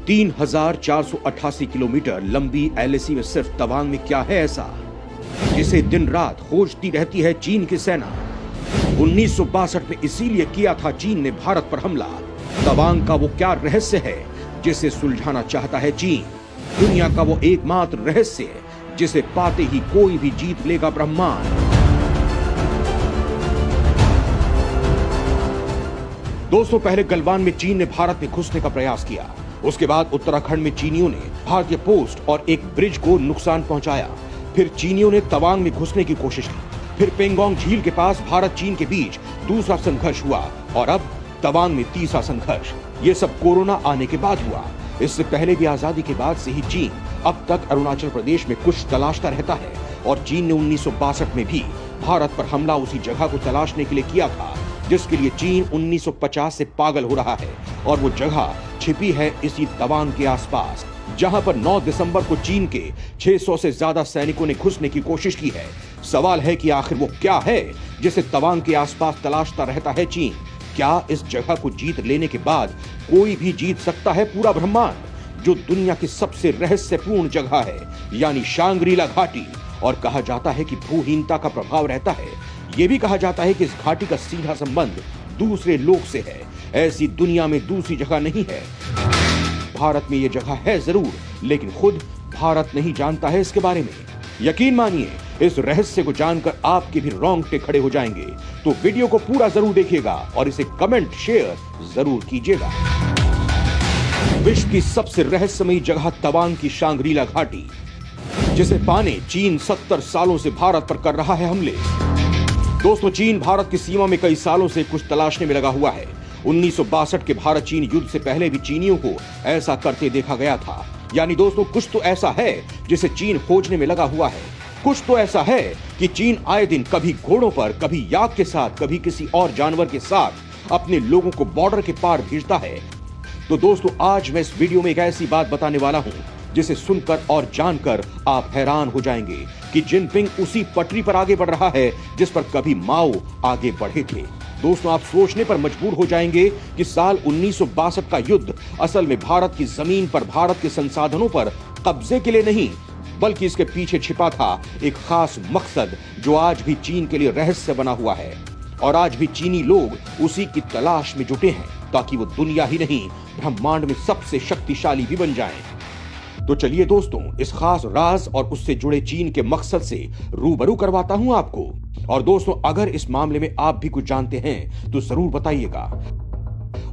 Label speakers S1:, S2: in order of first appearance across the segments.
S1: 3,488 kilometre लंबी LAC में सिर्फ तवांग में क्या है ऐसा जिसे दिन रात खोजती रहती है चीन की सेना। 1962 में इसीलिए किया था चीन ने भारत पर हमला। तवांग का वो क्या रहस्य है जिसे सुलझाना चाहता है चीन? दुनिया का वो एकमात्र रहस्य जिसे पाते ही कोई भी जीत लेगा ब्रह्मांड। दोस्तों, पहले गलवान में चीन ने भारत में घुसने का प्रयास किया। उसके बाद उत्तराखंड में चीनियों ने भारतीय पोस्ट और एक ब्रिज को नुकसान पहुंचाया। फिर चीनियों ने तवांग में घुसने की कोशिश की। फिर पेंगोंग झील के पास भारत चीन के बीच दूसरा संघर्ष हुआ और अब तवांग में तीसरा संघर्ष। ये सब कोरोना आने के बाद हुआ। इससे पहले भी आजादी के बाद से ही चीन अब तक अरुणाचल प्रदेश में कुछ तलाशता रहता है और चीन ने 1962 में भी भारत पर हमला उसी जगह को तलाशने के लिए किया था जिसके लिए चीन 1950 से पागल हो रहा है। और वो जगह छिपी है इसी तवांग के आसपास, जहां पर 9 दिसंबर को चीन के 600 से ज्यादा सैनिकों ने घुसने की कोशिश की है। सवाल है कि आखिर वो क्या है जिसे तवांग के आसपास तलाशता रहता है चीन? क्या इस जगह को जीत लेने के बाद कोई भी जीत सकता है पूरा ब्रह्मांड, जो दुनिया की सबसे रहस्यपूर्ण जगह है, यानी शांग्रीला घाटी? और कहा जाता है कि भूहीनता का प्रभाव रहता है। यह भी कहा जाता है कि इस घाटी का सीधा संबंध दूसरे लोक से है। ऐसी दुनिया में दूसरी जगह नहीं है। भारत में यह जगह है जरूर, लेकिन खुद भारत नहीं जानता है इसके बारे में। यकीन मानिए, इस रहस्य को जानकर आपके भी रोंगटे खड़े हो जाएंगे। तो वीडियो को पूरा जरूर देखिएगा और इसे कमेंट शेयर जरूर कीजिएगा। विश्व की सबसे रहस्यमयी जगह तवांग की शांग्रीला घाटी, जिसे पाने चीन 70 सालों से भारत पर कर रहा है हमले। दोस्तों, चीन भारत की सीमा में कई सालों से कुछ तलाशने में लगा हुआ है। 1962 के भारत चीन युद्ध से पहले भी चीनियों को ऐसा करते देखा गया था। यानी दोस्तों, कुछ तो ऐसा है जिसे चीन खोजने में लगा हुआ है। कुछ तो ऐसा है कि चीन आए दिन कभी घोड़ों पर, कभी याक के साथ, कभी किसी और जानवर के साथ अपने लोगों को बॉर्डर के पार भेजता है। तो दोस्तों, आज मैं इस वीडियो में एक ऐसी बात बताने वाला हूं जिसे सुनकर और जानकर आप हैरान हो जाएंगे कि जिनपिंग उसी पटरी पर आगे बढ़ रहा है जिस पर कभी माओ आगे बढ़े थे। दोस्तों, आप सोचने पर मजबूर हो जाएंगे कि साल 1962 का युद्ध असल में भारत की जमीन पर, भारत के संसाधनों पर कब्जे के लिए नहीं, बल्कि इसके पीछे छिपा था एक खास मकसद जो आज भी चीन के लिए रहस्य बना हुआ है। और आज भी चीनी लोग उसी की तलाश में जुटे हैं ताकि वो दुनिया ही नहीं, ब्रह्मांड में सबसे शक्तिशाली भी बन जाएं। तो चलिए दोस्तों, इस खास राज और उससे जुड़े चीन के मकसद से रूबरू करवाता हूं आपको। और दोस्तों, अगर इस मामले में आप भी कुछ जानते हैं तो जरूर बताइएगा।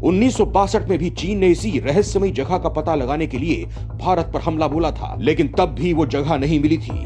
S1: 1962 में भी चीन ने इसी रहस्यमयी जगह का पता लगाने के लिए भारत पर हमला बोला था, लेकिन तब भी वो जगह नहीं मिली थी।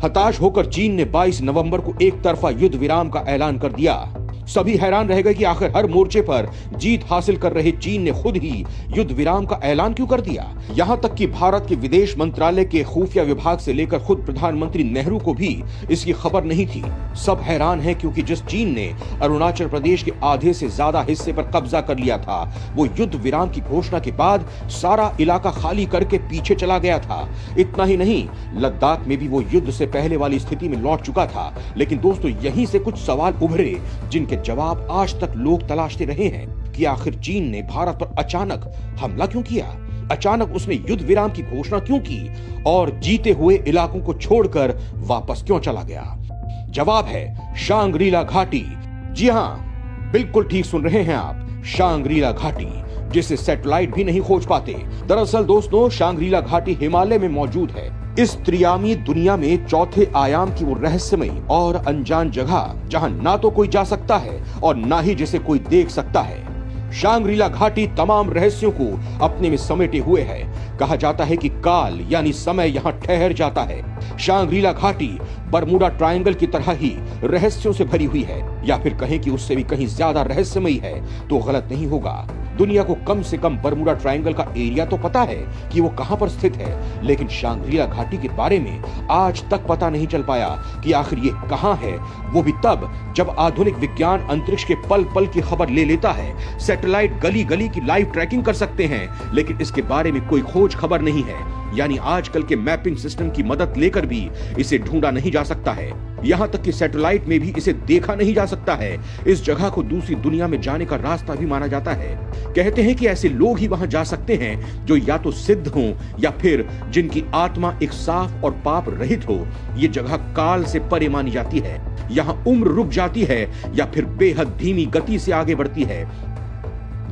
S1: हताश होकर चीन ने 22 नवंबर को एक तरफा युद्ध विराम का ऐलान कर दिया। सभी हैरान रह गए कि आखिर हर मोर्चे पर जीत हासिल कर रहे चीन ने खुद ही युद्ध विराम का ऐलान क्यों कर दिया। यहां तक कि भारत के विदेश मंत्रालय के खुफिया विभाग से लेकर खुद प्रधानमंत्री नेहरू को भी इसकी खबर नहीं थी। सब हैरान हैं क्योंकि जिस चीन ने अरुणाचल प्रदेश के आधे से ज्यादा हिस्से पर कब्जा कर लिया था, वो युद्ध विराम की घोषणा के बाद सारा इलाका खाली करके पीछे चला गया था। इतना ही नहीं, लद्दाख में भी वो युद्ध से पहले वाली स्थिति में लौट चुका था। लेकिन दोस्तों, यहीं से कुछ सवाल उभरे जिनके जवाब आज तक लोग तलाशते रहे हैं कि आखिर चीन ने भारत पर अचानक हमला क्यों किया, अचानक उसने युद्ध विराम की घोषणा क्यों की और जीते हुए इलाकों को छोड़कर वापस क्यों चला गया। जवाब है शांग्रीला घाटी। जी हां, बिल्कुल ठीक सुन रहे हैं आप, शांग्रीला घाटी, जिसे सैटेलाइट भी नहीं खोज पाते। दरअसल दोस्तों, शांग्रीला घाटी हिमालय में मौजूद है। इस त्रियामी दुनिया में चौथे आयाम की वो रहस्यमयी और अनजान जगह जहां ना तो कोई जा सकता है और ना ही जिसे कोई देख सकता है। शांग्रीला घाटी तमाम रहस्यों को अपने में समेटे हुए है। कहा जाता है कि काल यानी समय यहाँ ठहर जाता है। शांग्रीला घाटी बरमूडा ट्रायंगल की तरह ही रहस्यों से भरी हुई है, या फिर कहें कि उससे भी कहीं ज्यादा रहस्यमयी है तो गलत नहीं होगा। दुनिया को कम से कम बरमूडा ट्रायंगल का एरिया तो पता है कि वो कहां पर स्थित है, लेकिन शांग्रीला घाटी के बारे में आज तक पता नहीं चल पाया कि आखिर ये कहां है। वो भी तब जब आधुनिक विज्ञान अंतरिक्ष के पल पल की खबर ले लेता है। सैटेलाइट गली गली की लाइव ट्रैकिंग कर सकते हैं, लेकिन इसके बारे में कोई खोज खबर नहीं है। यानी आजकल के मैपिंग सिस्टम की मदद लेकर भी इसे ढूंढा नहीं जा सकता है। यहां तक कि सैटेलाइट में भी इसे देखा नहीं जा सकता है। इस जगह को दूसरी दुनिया में जाने का रास्ता भी माना जाता है। कहते हैं कि ऐसे लोग ही वहां जा सकते हैं जो या तो सिद्ध हों या फिर जिनकी आत्मा एक साफ और पाप रहित हो। ये जगह काल से परे मानी जाती है। यहाँ उम्र रुक जाती है या फिर बेहद धीमी गति से आगे बढ़ती है।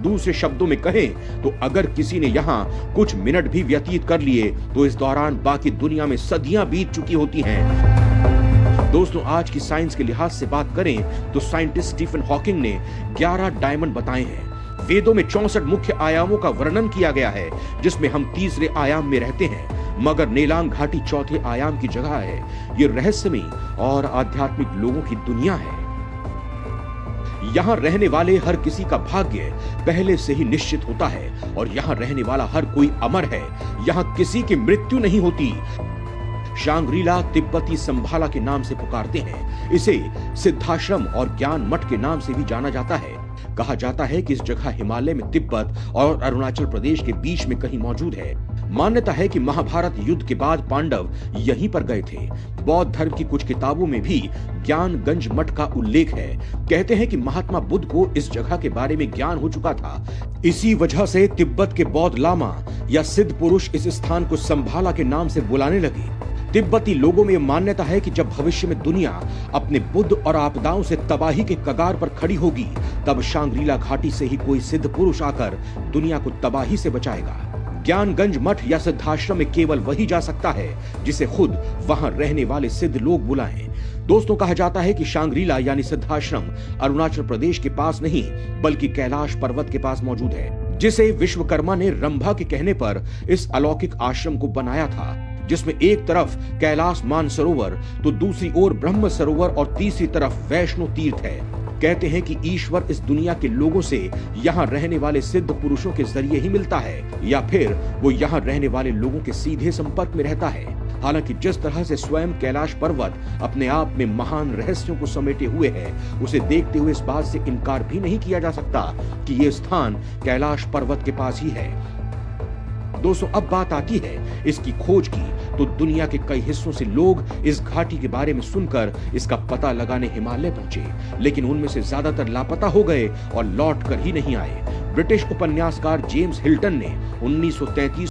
S1: दूसरे शब्दों में कहें तो अगर किसी ने यहाँ कुछ मिनट भी व्यतीत कर लिए तो इस दौरान बाकी दुनिया में सदियां बीत चुकी होती हैं। दोस्तों, आज की साइंस के लिहाज से बात करें तो साइंटिस्ट स्टीफन हॉकिंग ने 11 डायमंड बताए हैं। वेदों में 64 मुख्य आयामों का वर्णन किया गया है, जिसमें हम तीसरे आयाम में रहते हैं, मगर नेलांग घाटी चौथे आयाम की जगह है। ये रहस्यमयी और आध्यात्मिक लोगों की दुनिया है। यहाँ रहने वाले हर किसी का भाग्य पहले से ही निश्चित होता है और यहाँ रहने वाला हर कोई अमर है। यहाँ किसी की मृत्यु नहीं होती। शांग्रीला तिब्बती संभाला के नाम से पुकारते हैं। इसे सिद्धाश्रम और ज्ञान मठ के नाम से भी जाना जाता है। कहा जाता है कि इस जगह हिमालय में तिब्बत और अरुणाचल प्रदेश के बीच में कहीं मौजूद है। मान्यता है कि महाभारत युद्ध के बाद पांडव यहीं पर गए थे। बौद्ध धर्म की कुछ किताबों में भी ज्ञानगंज मठ का उल्लेख है। कहते हैं कि महात्मा बुद्ध को इस जगह के बारे में ज्ञान हो चुका था। इसी वजह से तिब्बत के बौद्ध लामा या सिद्ध पुरुष इस स्थान को संभाला के नाम से बुलाने लगे। तिब्बती लोगों में मान्यता है कि जब भविष्य में दुनिया अपने बुद्ध और आपदाओं से तबाही के कगार पर खड़ी होगी, तब शांग्रीला घाटी से ही कोई सिद्ध पुरुष आकर दुनिया को तबाही से बचाएगा। ज्ञानगंज मठ या सिद्धाश्रम में केवल वही जा सकता है जिसे खुद वहां रहने वाले सिद्ध लोग बुलाएं। दोस्तों, कहा जाता है कि शांग्रीला यानी सिद्धाश्रम अरुणाचल प्रदेश के पास नहीं बल्कि कैलाश पर्वत के पास मौजूद है, जिसे विश्वकर्मा ने रंभा के कहने पर इस अलौकिक आश्रम को बनाया था, जिसमें एक तरफ कैलाश मानसरोवर तो दूसरी ओर ब्रह्म सरोवर और तीसरी तरफ वैष्णो तीर्थ है। कहते हैं कि ईश्वर इस दुनिया के लोगों से यहाँ रहने वाले सिद्ध पुरुषों के जरिए ही मिलता है या फिर वो यहाँ रहने वाले लोगों के सीधे संपर्क में रहता है। हालांकि जिस तरह से स्वयं कैलाश पर्वत अपने आप में महान रहस्यों को समेटे हुए है, उसे देखते हुए इस बात से इनकार भी नहीं किया जा सकता कि ये स्थान कैलाश पर्वत के पास ही है। दोस्तों, अब बात आती है इसकी खोज की, तो दुनिया के कई हिस्सों से लोग इस घाटी के बारे में सुनकर इसका पता लगाने हिमालय पहुंचे, लेकिन उनमें से ज्यादातर लापता हो गए और लौट कर ही नहीं आए। ब्रिटिश उपन्यासकार जेम्स हिल्टन ने 1933